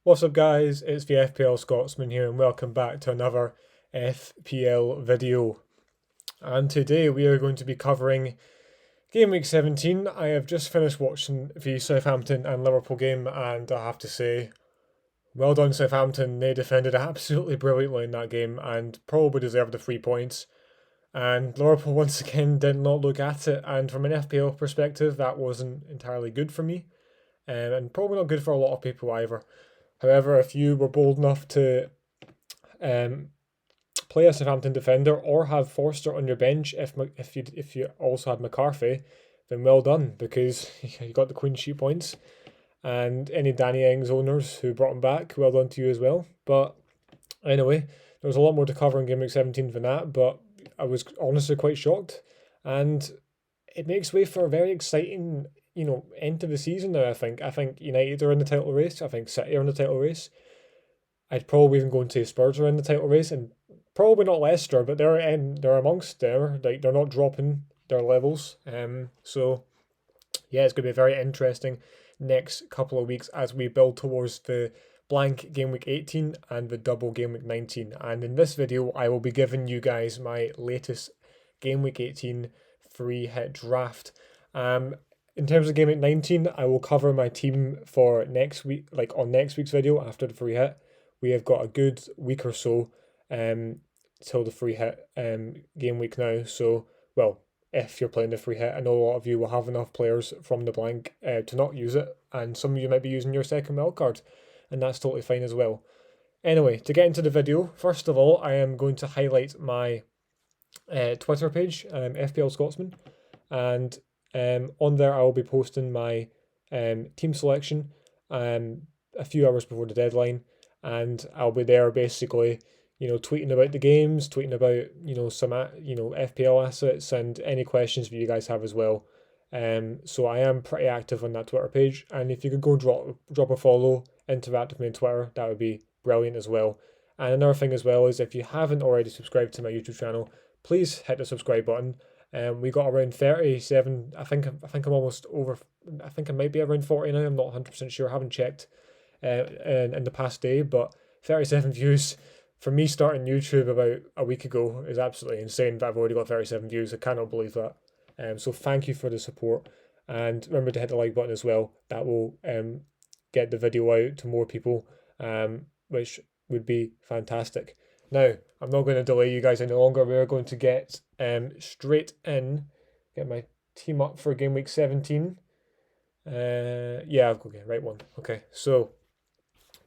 What's up guys, it's the FPL Scotsman here and welcome back to another FPL video. And today we are going to be covering Game Week 17. I have just finished watching the Southampton and Liverpool game and I have to say, well done Southampton, they defended absolutely brilliantly in that game and probably deserved the 3 points. And Liverpool once again did not look at it, and from an FPL perspective that wasn't entirely good for me. And probably not good for a lot of people either. However, if you were bold enough to play a Southampton defender or have Forster on your bench, if you also had McCarthy, then well done because you got the clean sheet points. And any Danny Ings owners who brought him back, well done to you as well. But anyway, there was a lot more to cover in Game Week 17 than that, but I was honestly quite shocked. And it makes way for a very exciting, end to the season now, I think. I think United are in the title race. I think City are in the title race. I'd probably even go and say Spurs are in the title race, and probably not Leicester, but they're amongst there. Like they're not dropping their levels. So yeah, it's going to be very interesting next couple of weeks as we build towards the blank Game Week 18 and the double Game Week 19. And in this video, I will be giving you guys my latest Game Week 18 free hit draft. In terms of Game Week 19, I will cover my team for next week, like on next week's video after the free hit. We have got a good week or so till the free hit game week now. So, well, if you're playing the free hit, I know a lot of you will have enough players from the blank to not use it, and some of you might be using your second wild card, and that's totally fine as well. Anyway, to get into the video, first of all, I am going to highlight my Twitter page, FPL Scotsman, and on there I will be posting my team selection a few hours before the deadline, and I'll be there basically, tweeting about the games, tweeting about, some, FPL assets and any questions that you guys have as well. So I am pretty active on that Twitter page, and if you could go drop a follow, interact with me on Twitter, that would be brilliant as well. And another thing as well is if you haven't already subscribed to my YouTube channel, please hit the subscribe button. We got around 37. I think I'm almost over. I think I might be around 40 now. I'm not 100% sure. I haven't checked in the past day, but 37 views for me starting YouTube about a week ago is absolutely insane that I've already got 37 views. I cannot believe that. So thank you for the support, and remember to hit the like button as well. That will get the video out to more people, which would be fantastic. Now, I'm not going to delay you guys any longer. We're going to get straight in, get my team up for Game Week 17. Yeah, I've got the right one. Okay, so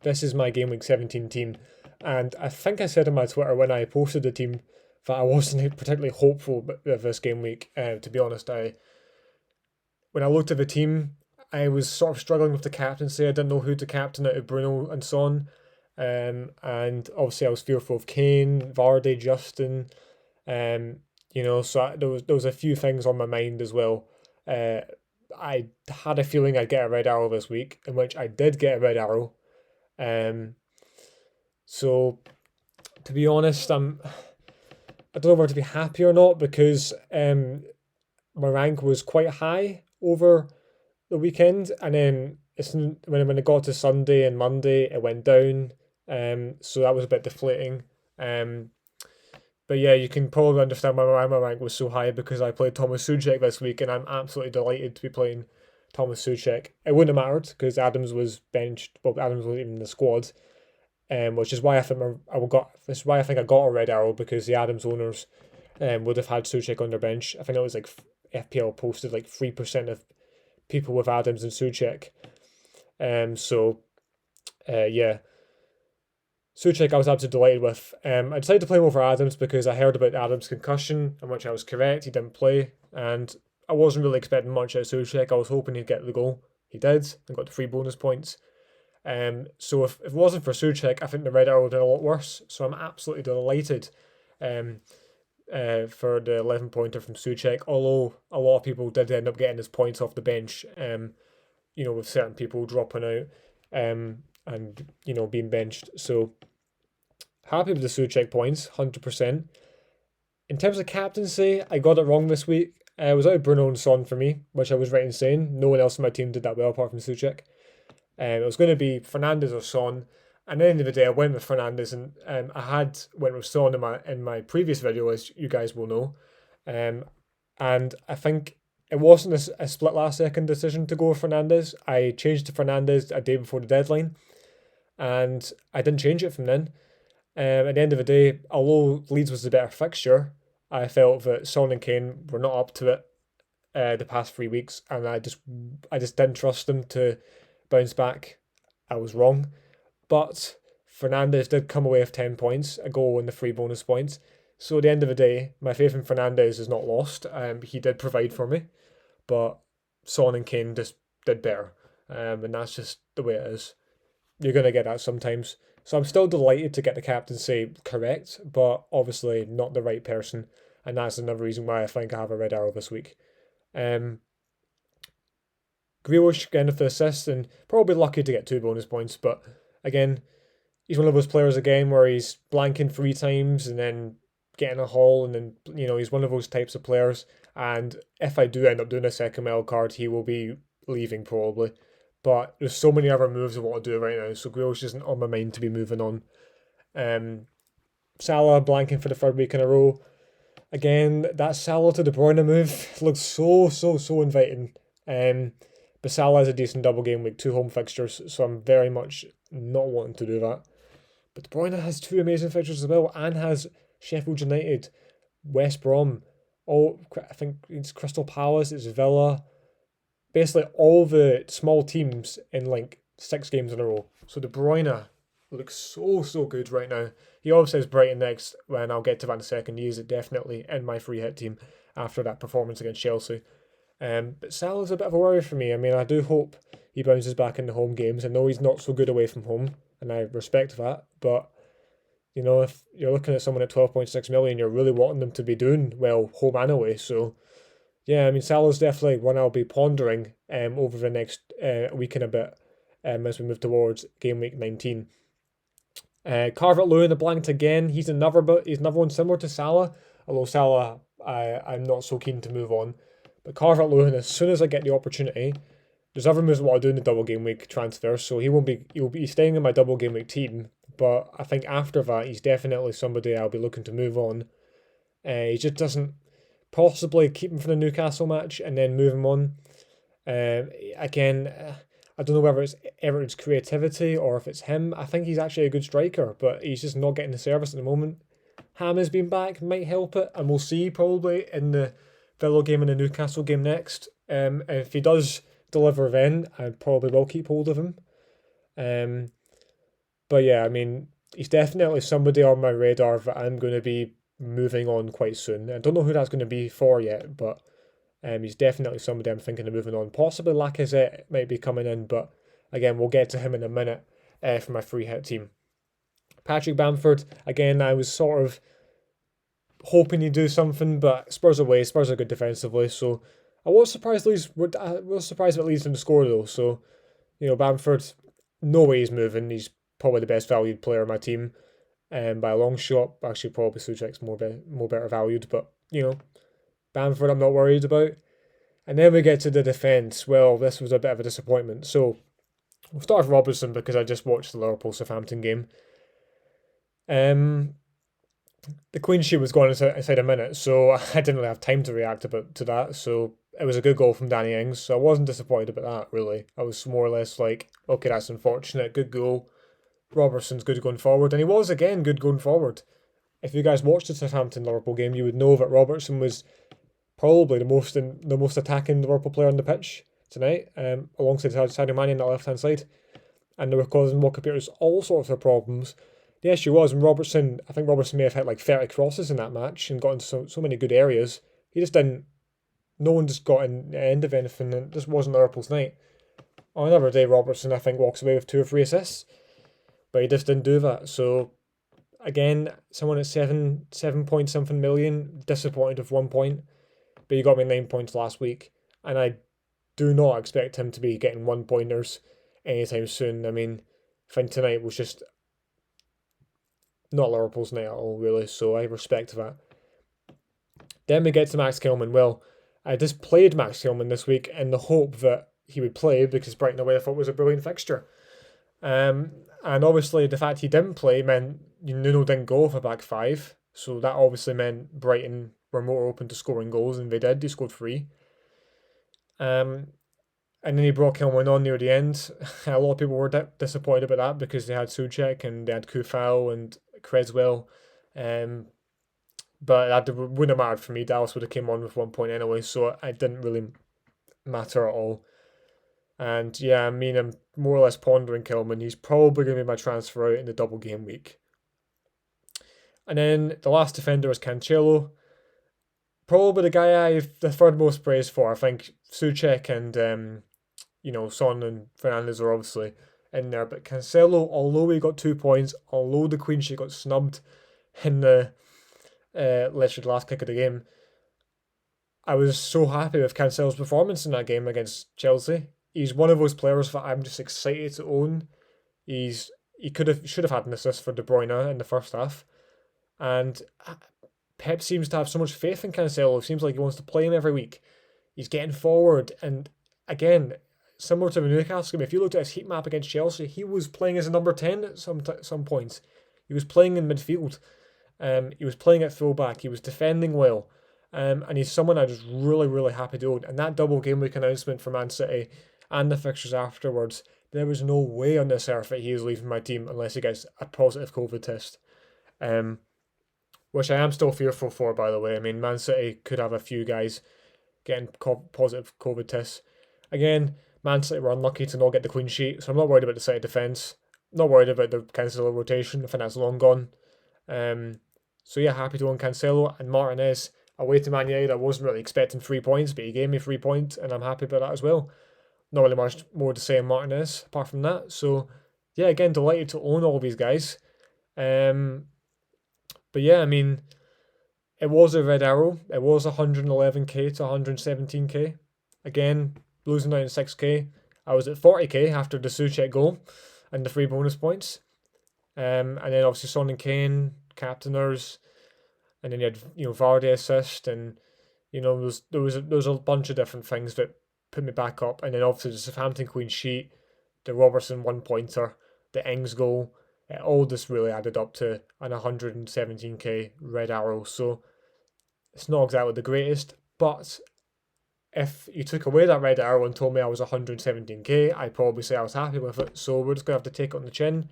this is my Game Week 17 team. And I think I said on my Twitter when I posted the team that I wasn't particularly hopeful of this game week. To be honest, when I looked at the team, I was sort of struggling with the captaincy. I didn't know who to captain out of Bruno and Son. And obviously I was fearful of Kane, Vardy, Justin. So there was a few things on my mind as well. I had a feeling I'd get a red arrow this week, in which I did get a red arrow. So to be honest, I don't know whether to be happy or not because my rank was quite high over the weekend, and then when it got to Sunday and Monday, it went down. So that was a bit deflating. But yeah, you can probably understand why my rank was so high because I played Thomas Soucek this week, and I'm absolutely delighted to be playing Thomas Soucek. It wouldn't have mattered because Adams was benched. Well, Adams wasn't even in the squad, which is why I think I got a red arrow because the Adams owners would have had Soucek on their bench. I think it was like FPL posted like 3% of people with Adams and Soucek. Yeah. Soucek I was absolutely delighted with. I decided to play him over Adams because I heard about Adams' concussion, in which I was correct. He didn't play, and I wasn't really expecting much out of Soucek. I was hoping he'd get the goal. He did, and got the 3 bonus points. So if it wasn't for Soucek, I think the red arrow would have been a lot worse. So I'm absolutely delighted for the 11 pointer from Soucek, although a lot of people did end up getting his points off the bench, with certain people dropping out and being benched. So happy with the Soucek points, 100%. In terms of captaincy, I got it wrong this week. It was out of Bruno and Son for me, which I was right in saying. No one else in my team did that well apart from Soucek. It was going to be Fernandes or Son. And at the end of the day, I went with Fernandes, and I had went with Son in my previous video, as you guys will know. And I think it wasn't a split last second decision to go with Fernandes. I changed to Fernandes a day before the deadline, and I didn't change it from then. At the end of the day, although Leeds was the better fixture, I felt that Son and Kane were not up to it the past 3 weeks, and I just didn't trust them to bounce back. I was wrong, but Fernandes did come away with 10 points, a goal and the 3 bonus points. So at the end of the day, my faith in Fernandes is not lost. He did provide for me, but Son and Kane just did better, and that's just the way it is. You're gonna get that sometimes. So I'm still delighted to get the captaincy correct, but obviously not the right person, and that's another reason why I think I have a red arrow this week. Grealish getting the assist and probably lucky to get 2 bonus points, but again, he's one of those players again where he's blanking 3 times and then getting a haul, and then he's one of those types of players. And if I do end up doing a second wild card, he will be leaving probably. But there's so many other moves I want to do right now, so Grealish isn't on my mind to be moving on. Salah blanking for the 3rd week in a row. Again, that Salah to De Bruyne move looks so inviting. But Salah has a decent double game week, 2 home fixtures, so I'm very much not wanting to do that. But De Bruyne has 2 amazing fixtures as well, and has Sheffield United, West Brom, I think it's Crystal Palace, it's Villa, basically all the small teams in like 6 games in a row. So De Bruyne looks so good right now. He obviously has Brighton next, when I'll get to that in a second. He is definitely in my free hit team after that performance against Chelsea. But Salah's a bit of a worry for me. I mean, I do hope he bounces back in the home games. I know he's not so good away from home, and I respect that. But, if you're looking at someone at 12.6 million, you're really wanting them to be doing well home and away. So, yeah, I mean, Salah's definitely one I'll be pondering over the next week and a bit as we move towards game week 19. Calvert-Lewin, the blanked again. He's another one similar to Salah, although Salah, I'm not so keen to move on. But Calvert-Lewin, as soon as I get the opportunity, there's other moves I want to do in the double game week transfer, so he'll be staying in my double game week team. But I think after that, he's definitely somebody I'll be looking to move on. He just doesn't possibly keep him for the Newcastle match and then move him on. Again, I don't know whether it's Everton's creativity or if it's him. I think he's actually a good striker, but he's just not getting the service at the moment. Hammers being back might help it, and we'll see probably in the Villa game and the Newcastle game next. If he does deliver then, I probably will keep hold of him. But yeah, I mean, he's definitely somebody on my radar that I'm going to be moving on quite soon. I don't know who that's going to be for yet, but he's definitely somebody I'm thinking of moving on. Possibly Lacazette might be coming in, but again, we'll get to him in a minute for my free hit team. Patrick Bamford, again, I was sort of hoping he'd do something, but Spurs away. Spurs are good defensively, so I was surprised that Leeds didn't score though. So, Bamford, no way he's moving. He's probably the best valued player on my team, by a long shot. Actually, probably Soucek's more better valued, but Bamford I'm not worried about. And then we get to the defence. Well, this was a bit of a disappointment. So we'll start with Robertson because I just watched the Liverpool Southampton game. The clean sheet was gone inside a minute, so I didn't really have time to react to that. So it was a good goal from Danny Ings, so I wasn't disappointed about that, really. I was more or less like, okay, that's unfortunate, good goal. Robertson's good going forward, and he was, again, good going forward. If you guys watched the Southampton-Liverpool game, you would know that Robertson was probably the most attacking Liverpool player on the pitch tonight, alongside Sadio Mane on the left-hand side. And they were causing Walker Peters all sorts of problems. The issue was, and I think Robertson may have hit like 30 crosses in that match and got into so many good areas. He just didn't. No one just got in the end of anything, and it just wasn't Liverpool's night. On another day, Robertson, I think, walks away with 2 or 3 assists, but he just didn't do that. So, again, someone at 7 point something million, disappointed with 1 point, but he got me 9 points last week, and I do not expect him to be getting 1-pointers anytime soon. I mean, I think tonight was just not Liverpool's night at all, really, so I respect that. Then we get to Max Kelman. Well, I just played Max Kelman this week in the hope that he would play because Brighton away I thought was a brilliant fixture. And obviously the fact he didn't play meant Nuno didn't go for back five, so that obviously meant Brighton were more open to scoring goals, and they did. They scored three. Um, and then he brought Kilman on near the end. A lot of people were disappointed about that because they had Soucek and they had Kufau and Creswell. Um, but that wouldn't have mattered for me. Dallas would have came on with 1 point anyway, so it didn't really matter at all. And yeah, I mean, I'm more or less pondering Kilman. He's probably going to be my transfer out in the double game week. And then the last defender is Cancelo. Probably the guy I've the third most praise for. I think Soucek and Son and Fernandes are obviously in there, but Cancelo, although he got 2 points, although the Queen sheet got snubbed in the literally last kick of the game, I was so happy with Cancelo's performance in that game against Chelsea. He's one of those players that I'm just excited to own. He should have had an assist for De Bruyne in the first half, and Pep seems to have so much faith in Cancelo. It seems like he wants to play him every week. He's getting forward, and again, similar to the Newcastle game, if you looked at his heat map against Chelsea, he was playing as a number 10 at some points. He was playing in midfield. He was playing at fullback. He was defending well. And he's someone I was really, really happy to own. And that double game week announcement for Man City and the fixtures afterwards, there was no way on this earth that he is leaving my team unless he gets a positive COVID test. Which I am still fearful for, by the way. I mean, Man City could have a few guys getting positive COVID tests. Again, Man City were unlucky to not get the clean sheet, so I'm not worried about the City defence. Not worried about the Cancelo rotation. I think that's long gone. So yeah, happy to own Cancelo and Martinez away to Man United. I wasn't really expecting 3 points, but he gave me 3 points, and I'm happy about that as well. Not really much more to say on Martinez apart from that. So yeah, again, delighted to own all these guys. But yeah, I mean, it was a red arrow. It was 111k to 117k. Again, losing out in 6k. I was at 40k after the Soucek goal and the 3 bonus points. And then obviously Son and Kane, captainers, and then you had Vardy assist, and there was a bunch of different things that put me back up. And then obviously the Southampton clean sheet, the Robertson 1 pointer, the Ings goal. All this really added up to an 117k red arrow. So it's not exactly the greatest, but if you took away that red arrow and told me I was 117k, I'd probably say I was happy with it. So we're just going to have to take it on the chin.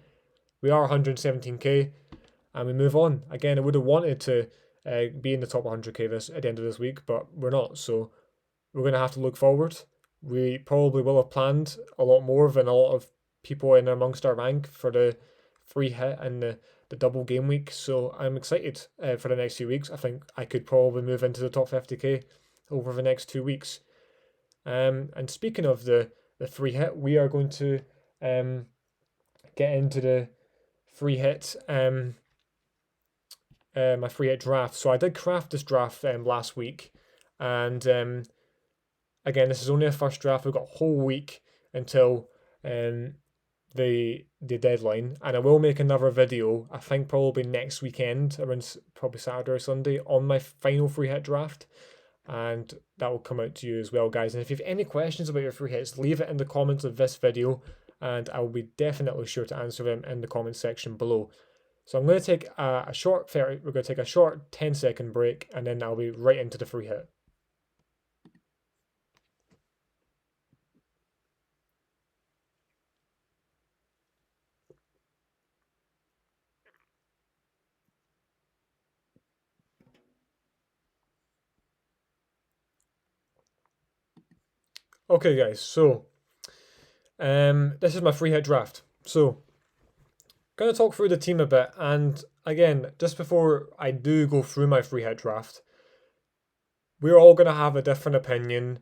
We are 117k, and we move on. Again, I would have wanted to be in the top 100k at the end of this week, but we're not. So we're going to have to look forward. We probably will have planned a lot more than a lot of people in amongst our rank for the free hit and the double game week. So I'm excited for the next few weeks. I think I could probably move into the top 50k over the next 2 weeks. And speaking of the free hit, we are going to get into the free hit my free hit draft. So I did craft this draft last week, and again, this is only a first draft. We've got a whole week until the deadline, and I will make another video. I think probably next weekend, around probably Saturday or Sunday, on my final free hit draft, and that will come out to you as well, guys. And if you have any questions about your free hits, leave it in the comments of this video, and I will be definitely sure to answer them in the comment section below. So I'm going to take a short 30. We're going to take a short 10-second break, and then I'll be right into the free hit. Okay, guys. So this is my free hit draft. So going to talk through the team a bit, and again, just before I do go through my free hit draft, we're all going to have a different opinion.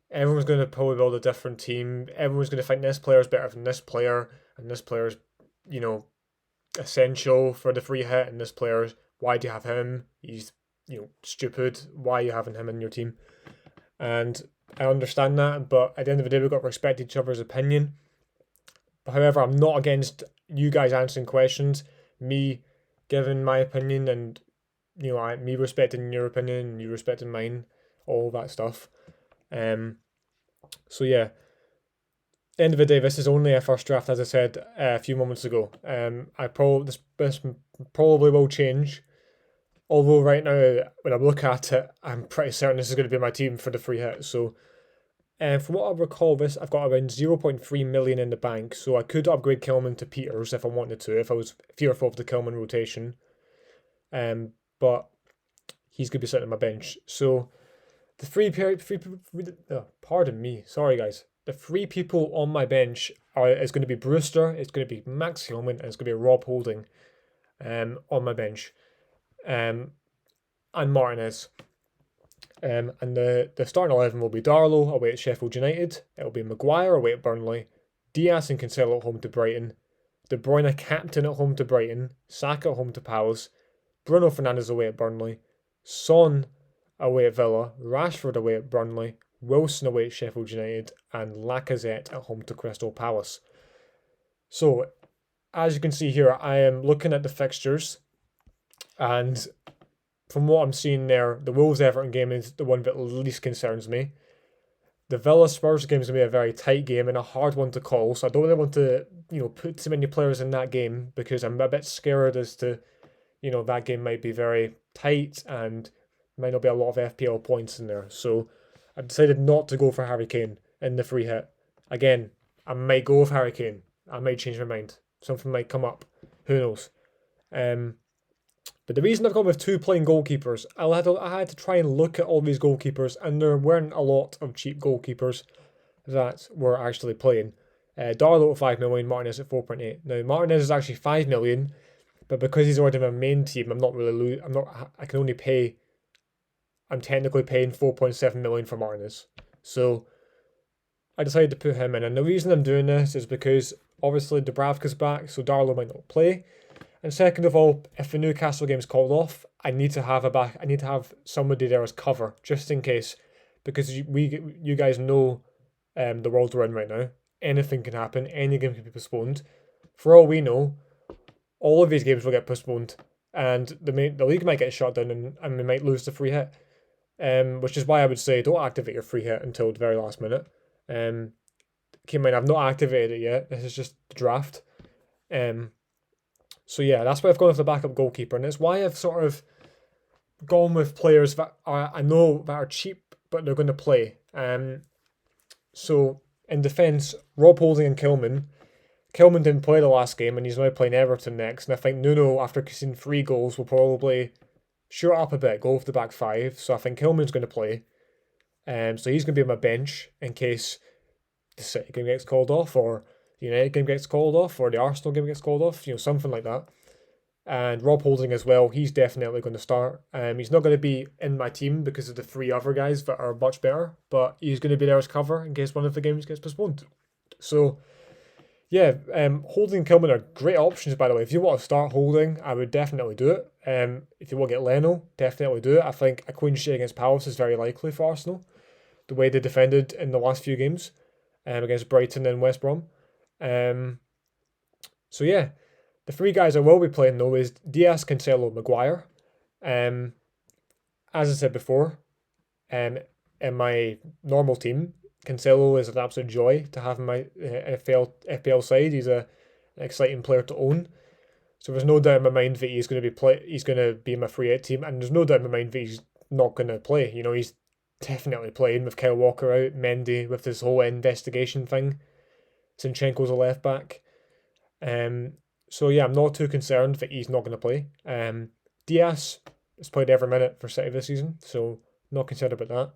Everyone's going to probably build a different team. Everyone's going to think this player is better than this player, and this player's, essential for the free hit, and this player's, why do you have him? He's, stupid. Why are you having him in your team? And I understand that, but at the end of the day, we've got to respect each other's opinion. But however, I'm not against you guys answering questions, me giving my opinion, and me respecting your opinion and you respecting mine, all that stuff. So yeah, End of the day, this is only a first draft, as I said a few moments ago. This probably will change. Although right now, when I look at it, I'm pretty certain this is going to be my team for the free hit. So, from what I recall, I've got around 0.3 million in the bank. So I could upgrade Kilman to Peters if I wanted to, if I was fearful of the Kilman rotation. But he's going to be sitting on my bench. So the pardon me, sorry guys. The three people on my bench is going to be Brewster, it's going to be Max Hillman, and it's going to be Rob Holding on my bench. And Martinez. And the starting 11 will be Darlow away at Sheffield United. It'll be Maguire away at Burnley. Diaz and Cancelo at home to Brighton. De Bruyne captain at home to Brighton. Saka at home to Palace. Bruno Fernandes away at Burnley. Son away at Villa. Rashford away at Burnley. Wilson away at Sheffield United. And Lacazette at home to Crystal Palace. So, as you can see here, I am looking at the fixtures. And from what I'm seeing there, the Wolves-Everton game is the one that least concerns me. The Villa-Spurs game is going to be a very tight game and a hard one to call, so I don't really want to, put too many players in that game because I'm a bit scared as to, that game might be very tight and might not be a lot of FPL points in there. So I've decided not to go for Harry Kane in the free hit. Again, I might go with Harry Kane. I might change my mind. Something might come up. Who knows? But the reason I've gone with two playing goalkeepers, I had to try and look at all these goalkeepers, and there weren't a lot of cheap goalkeepers that were actually playing. Darlow at 5 million, Martinez at 4.8. Now Martinez is actually 5 million, but because he's already in my main team, I'm technically paying 4.7 million for Martinez. So I decided to put him in, and the reason I'm doing this is because obviously Dubravka's back, so Darlow might not play. And second of all, if the Newcastle game's called off, I need to have somebody there as cover, just in case, because you guys know the world we're in right now. Anything can happen. Any game can be postponed. For all we know, all of these games will get postponed, and the league might get shut down, and we might lose the free hit. Which is why I would say don't activate your free hit until the very last minute. Keep in mind, I've not activated it yet. This is just the draft. So yeah, that's why I've gone with the backup goalkeeper, and it's why I've sort of gone with players that I know that are cheap, but they're going to play. So in defence, Rob Holding and Kilman. Kilman didn't play the last game, and he's now playing Everton next. And I think Nuno, after seeing 3 goals, will probably shoot up a bit, go with the back 5. So I think Kilman's going to play. So he's going to be on my bench in case the City game gets called off, or the United game gets called off, or the Arsenal game gets called off, something like that. And Rob Holding as well, he's definitely going to start. He's not going to be in my team because of the 3 other guys that are much better, but he's going to be there as cover in case one of the games gets postponed. So, yeah, Holding and Kilman are great options, by the way. If you want to start Holding, I would definitely do it. If you want to get Leno, definitely do it. I think a clean sheet against Palace is very likely for Arsenal, the way they defended in the last few games against Brighton and West Brom. So yeah, the 3 guys I will be playing though is Diaz, Cancelo, Maguire. As I said before, in my normal team, Cancelo is an absolute joy to have in my FPL side. He's an exciting player to own. So there's no doubt in my mind that he's going to be in my free hit team, and there's no doubt in my mind that he's not going to play. He's definitely playing with Kyle Walker out, Mendy with this whole investigation thing. Zinchenko's a left back. So yeah, I'm not too concerned that he's not going to play. Diaz has played every minute for City this season, so not concerned about that.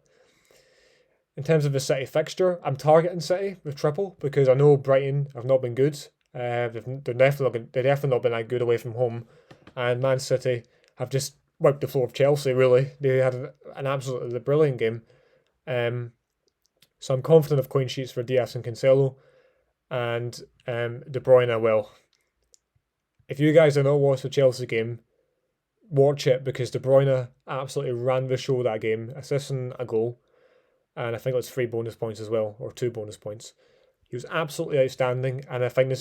In terms of the City fixture, I'm targeting City with triple because I know Brighton have not been good. They've definitely not been that good away from home, and Man City have just wiped the floor of Chelsea. Really, they had an absolutely brilliant game. So I'm confident of clean sheets for Diaz and Cancelo. And De Bruyne, well, if you guys have not watched the Chelsea game, watch it because De Bruyne absolutely ran the show that game, assisting a goal, and I think it was 3 bonus points as well, or 2 bonus points. He was absolutely outstanding, and I think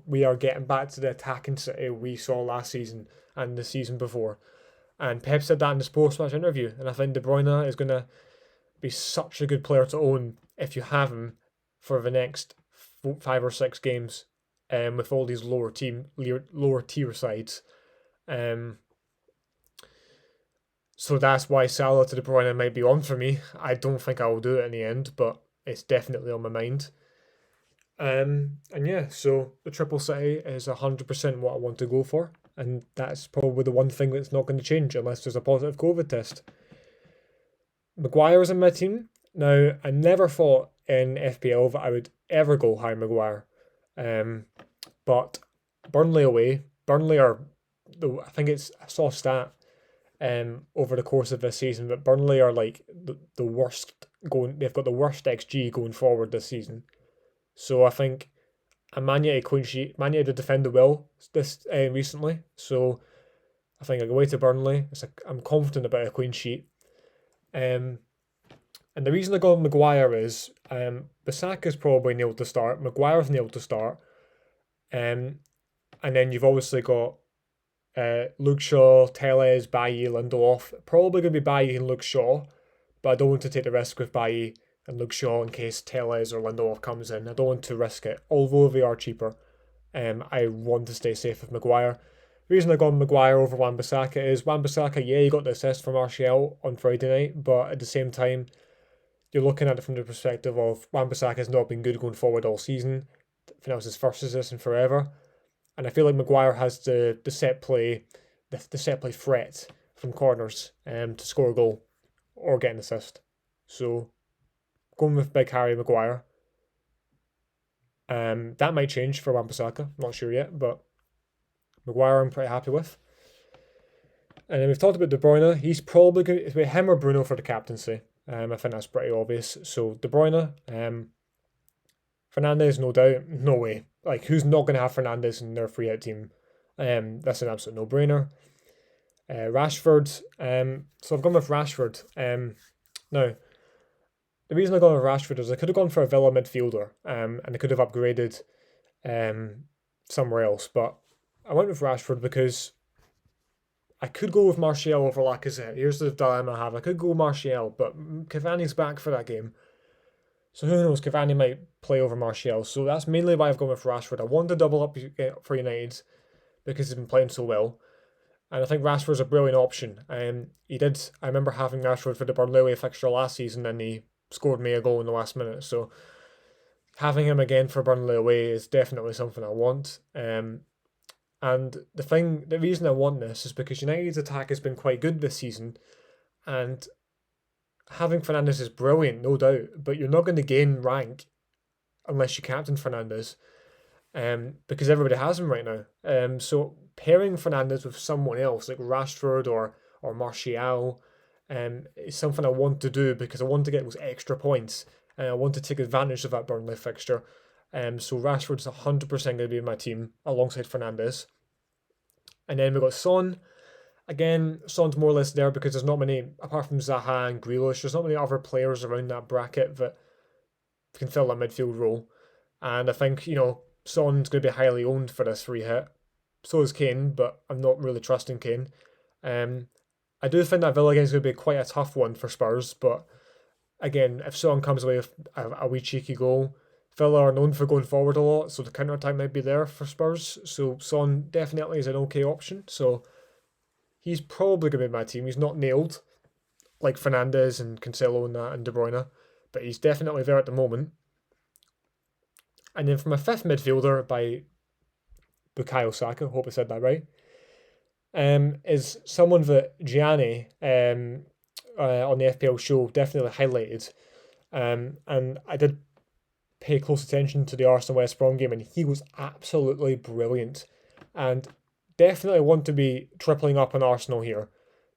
we are getting back to the attacking City we saw last season and the season before. And Pep said that in his post-match interview, and I think De Bruyne is going to be such a good player to own if you have him for the next 5 or 6 games, with all these lower tier sides. So that's why Salah to De Bruyne might be on for me. I don't think I will do it in the end, but it's definitely on my mind. And yeah, so the triple city is 100% what I want to go for, and that's probably the one thing that's not going to change unless there's a positive COVID test. Maguire's in my team. Now, I never thought in FPL that I would ever go Harry Maguire. But Burnley away, Burnley are, I think I saw a stat over the course of this season that Burnley are like the worst they've got the worst XG going forward this season. So I think a Man United clean sheet, Man United defended well this recently. So I think I go away to Burnley. I'm confident about a clean sheet. And the reason I got Maguire is Bissaka's probably nailed to start. Maguire's nailed to start. And then you've obviously got Luke Shaw, Telles, Bailly, Lindelof. Probably going to be Bailly and Luke Shaw, but I don't want to take the risk with Bailly and Luke Shaw in case Telles or Lindelof comes in. I don't want to risk it, although they are cheaper. I want to stay safe with Maguire. The reason I got Maguire over Wan-Bissaka is Wan-Bissaka, yeah, he got the assist from Martial on Friday night, but at the same time, you're looking at it from the perspective of Wan-Bissaka has not been good going forward all season. I think that was his first assist in forever. And I feel like Maguire has the set play, the set play threat from corners to score a goal or get an assist. So going with Big Harry Maguire. That might change for Wan-Bissaka, not sure yet, but Maguire I'm pretty happy with. And then we've talked about De Bruyne. He's probably going to be him or Bruno for the captaincy. I think that's pretty obvious. So De Bruyne, Fernandes, no doubt, no way. Like, who's not going to have Fernandes in their free hit team? That's an absolute no-brainer. Rashford, so I've gone with Rashford. Now, the reason I got with Rashford is I could have gone for a Villa midfielder, and I could have upgraded somewhere else, but I went with Rashford because I could go with Martial over Lacazette. Here's the dilemma I have. I could go Martial, but Cavani's back for that game. So who knows, Cavani might play over Martial. So that's mainly why I've gone with Rashford. I wanted to double up for United because he's been playing so well. And I think Rashford's a brilliant option. I remember having Rashford for the Burnley away fixture last season and he scored me a goal in the last minute. So having him again for Burnley away is definitely something I want. And the reason I want this is because United's attack has been quite good this season. And having Fernandes is brilliant, no doubt, but you're not going to gain rank unless you captain Fernandes, because everybody has him right now. So pairing Fernandes with someone else like Rashford or Martial is something I want to do because I want to get those extra points and I want to take advantage of that Burnley fixture. So Rashford's 100% going to be in my team alongside Fernandes. And then we've got Son. Again, Son's more or less there because there's not many, apart from Zaha and Grealish, there's not many other players around that bracket that can fill that midfield role. And I think, Son's going to be highly owned for this free hit. So is Kane, but I'm not really trusting Kane. I do think that Villa game is going to be quite a tough one for Spurs, but again, if Son comes away with a wee cheeky goal, Villa are known for going forward a lot, so the counter-attack might be there for Spurs. So Son definitely is an okay option. So he's probably going to be my team. He's not nailed like Fernandes and Cancelo and that and De Bruyne, but he's definitely there at the moment. And then for my fifth midfielder by Bukayo Saka, hope I said that right, is someone that Gianni on the FPL show definitely highlighted. And I did pay close attention to the Arsenal West Brom game, and he was absolutely brilliant. And definitely want to be tripling up on Arsenal here.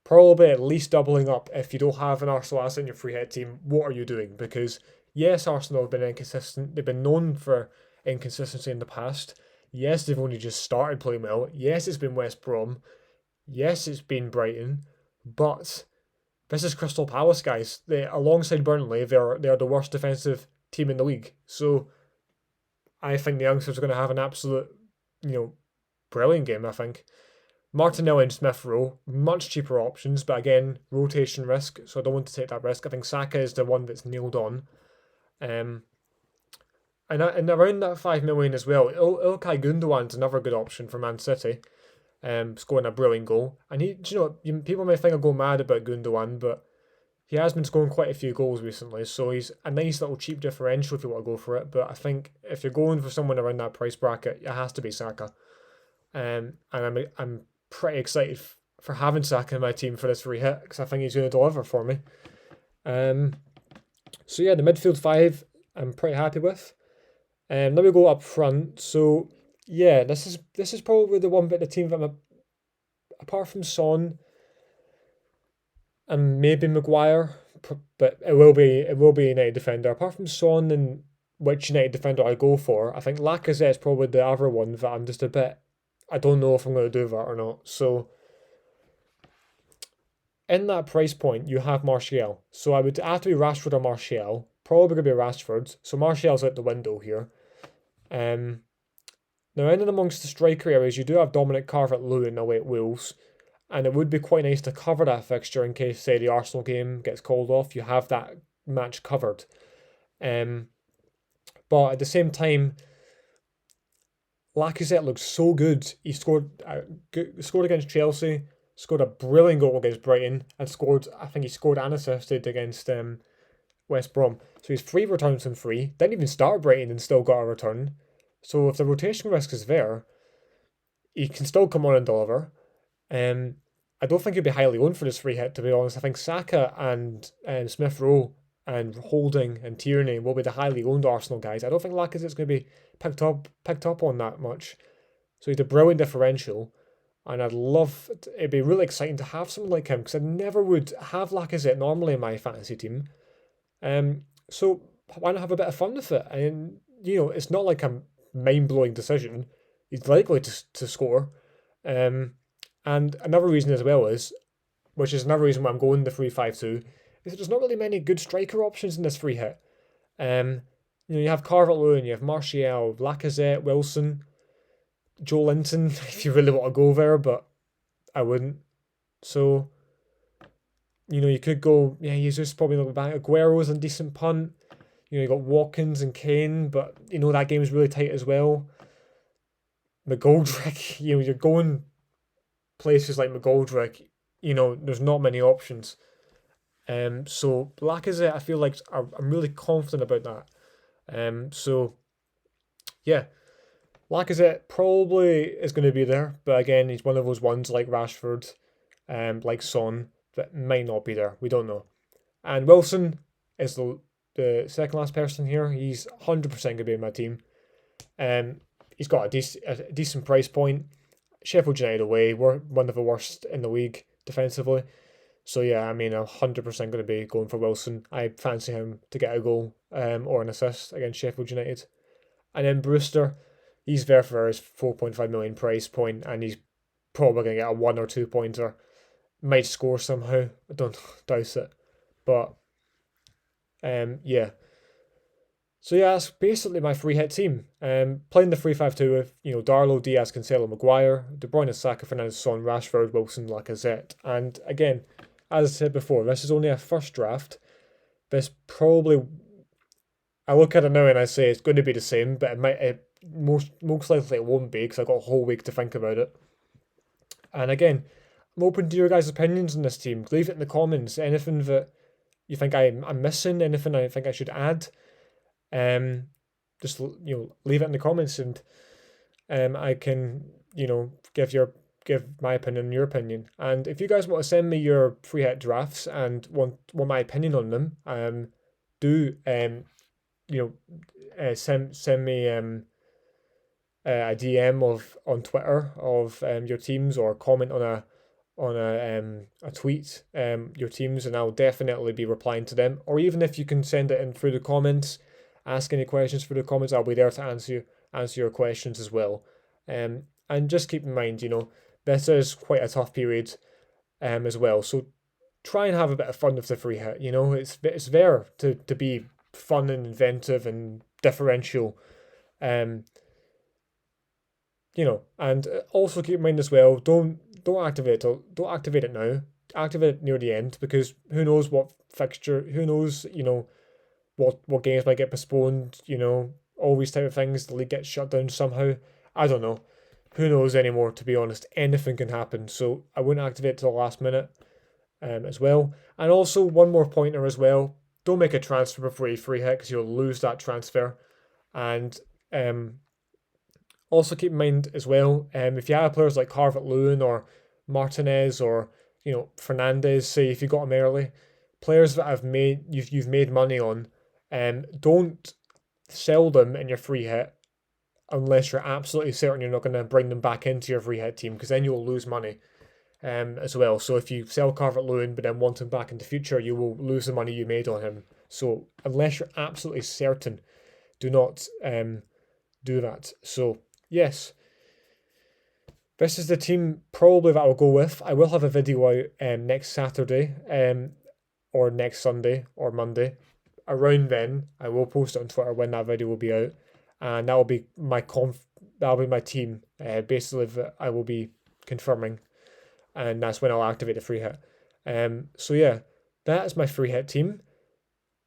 Probably at least doubling up if you don't have an Arsenal asset in your free hit team. What are you doing? Because yes, Arsenal have been inconsistent. They've been known for inconsistency in the past. Yes, they've only just started playing well. Yes, it's been West Brom. Yes, it's been Brighton. But this is Crystal Palace, guys. Alongside Burnley, they're the worst defensive team in the league. So I think the youngsters are going to have an absolute, brilliant game, I think. Martinelli and Smith Rowe, much cheaper options, but again, rotation risk, so I don't want to take that risk. I think Saka is the one that's nailed on. and around that 5 million as well, Ilkay Gundogan's another good option for Man City, scoring a brilliant goal. And people may think I'll go mad about Gundogan, but he has been scoring quite a few goals recently, so he's a nice little cheap differential if you want to go for it. But I think if you're going for someone around that price bracket, it has to be Saka. And I'm pretty excited for having Saka in my team for this free hit because I think he's going to deliver for me. So yeah, the midfield five I'm pretty happy with. Let me go up front. So yeah, this is probably the one bit of the team that apart from Son and maybe Maguire, but it will be United defender. Apart from Son and which United defender I go for, I think Lacazette is probably the other one that I'm just a bit. I don't know if I'm going to do that or not. So in that price point, you have Martial. So I would have to be Rashford or Martial. Probably going to be Rashford. So Martial's out the window here. Now, in and amongst the striker areas, you do have Dominic Calvert-Lewin away at Wolves, and it would be quite nice to cover that fixture in case, say, the Arsenal game gets called off. You have that match covered. But at the same time, Lacazette looks so good. He scored against Chelsea, scored a brilliant goal against Brighton, and I think he scored and assisted against West Brom. So he's 3 returns from free. Didn't even start Brighton and still got a return. So if the rotation risk is there, he can still come on and deliver. I don't think he'd be highly owned for this free hit, to be honest. I think Saka and Smith Rowe and Holding and Tierney will be the highly owned Arsenal guys. I don't think Lacazette's going to be picked up on that much. So he's a brilliant differential, and it'd be really exciting to have someone like him because I never would have Lacazette normally in my fantasy team. So why not have a bit of fun with it? And it's not like a mind-blowing decision. He's likely to score. And another reason as well which is another reason why I'm going the 3-5-2, is that there's not really many good striker options in this free hit. You have Calvert-Lewin, you have Martial, Lacazette, Wilson, Joe Linton, if you really want to go there, but I wouldn't. So, you could go, yeah, he's just probably not back. Aguero's a decent punt. You got Watkins and Kane, but that game is really tight as well. McGoldrick, you're going places like McGoldrick, there's not many options. So Lacazette, I feel like I'm really confident about that. So yeah, Lacazette probably is going to be there, but again, he's one of those ones like Rashford, like Son, that might not be there. We don't know. And Wilson is the second last person here. He's 100% going to be in my team. He's got a decent price point. Sheffield United away, we're one of the worst in the league defensively. So yeah, I'm 100% going to be going for Wilson. I fancy him to get a goal or an assist against Sheffield United. And then Brewster, he's there for his 4.5 million price point, and he's probably going to get a 1 or 2 pointer. Might score somehow. I don't doubt it. But yeah. So yeah, that's basically my free hit team. Playing the 3-5-2 with Darlow, Diaz, Cancelo, Maguire, De Bruyne, Saka, Fernandes, Son, Rashford, Wilson, Lacazette. And again, as I said before, this is only a first draft. This probably, I look at it now and I say it's going to be the same, but most likely it won't be because I've got a whole week to think about it. And again, I'm open to your guys' opinions on this team. Leave it in the comments. Anything that you think I'm missing, anything I think I should add. Just leave it in the comments, and I can give my opinion and your opinion. And if you guys want to send me your free hit drafts and want my opinion on them, do send me a DM on Twitter of your teams, or comment on a tweet your teams, and I'll definitely be replying to them. Or even if you can send it in through the comments, ask any questions through the comments, I'll be there to answer your questions as well. And just keep in mind, this is quite a tough period as well. So try and have a bit of fun with the free hit. It's there to be fun and inventive and differential. And also keep in mind as well, don't activate it now. Activate it near the end, because who knows what fixture, who knows, what games might get postponed, all these type of things, the league gets shut down somehow. I don't know. Who knows anymore, to be honest. Anything can happen. So I wouldn't activate it to the last minute as well. And also, one more pointer as well. Don't make a transfer before you free hit because you'll lose that transfer. And also keep in mind as well, if you have players like Calvert-Lewin or Martinez or Fernandez, say if you got them early, players that you've made money on, don't sell them in your free hit unless you're absolutely certain you're not going to bring them back into your free hit team, because then you'll lose money as well. So if you sell Calvert-Lewin but then want him back in the future, you will lose the money you made on him. So unless you're absolutely certain, do not do that. So yes, this is the team probably that I'll go with. I will have a video out next Saturday or next Sunday or Monday. Around then, I will post it on Twitter when that video will be out, and that will be my team. Basically, that I will be confirming, and that's when I'll activate the free hit. So yeah, that is my free hit team.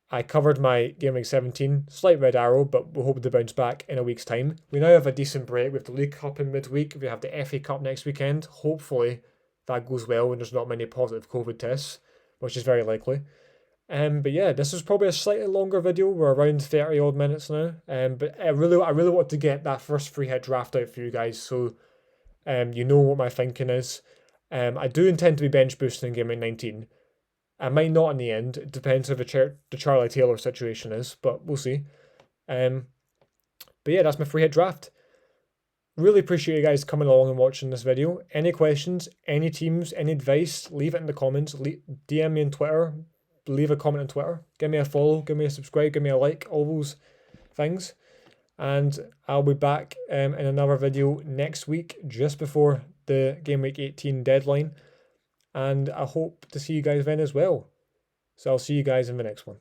I covered my Game Week 17, slight red arrow, but we'll hope to bounce back in a week's time. We now have a decent break. We have the League Cup in midweek. We have the FA Cup next weekend. Hopefully that goes well and there's not many positive COVID tests, which is very likely. But yeah, this is probably a slightly longer video. We're around 30 odd minutes now. But I really want to get that first free hit draft out for you guys, so you know what my thinking is. I do intend to be bench boosting in Game Week 19. I might not in the end. It depends how the Charlie Taylor situation is, but we'll see. But yeah, that's my free hit draft. Really appreciate you guys coming along and watching this video. Any questions, any teams, any advice, leave it in the comments. DM me on Twitter. Leave a comment on Twitter. Give me a follow. Give me a subscribe. Give me a like. All those things. And I'll be back in another video next week, just before the Game Week 18 deadline. And I hope to see you guys then as well. So I'll see you guys in the next one.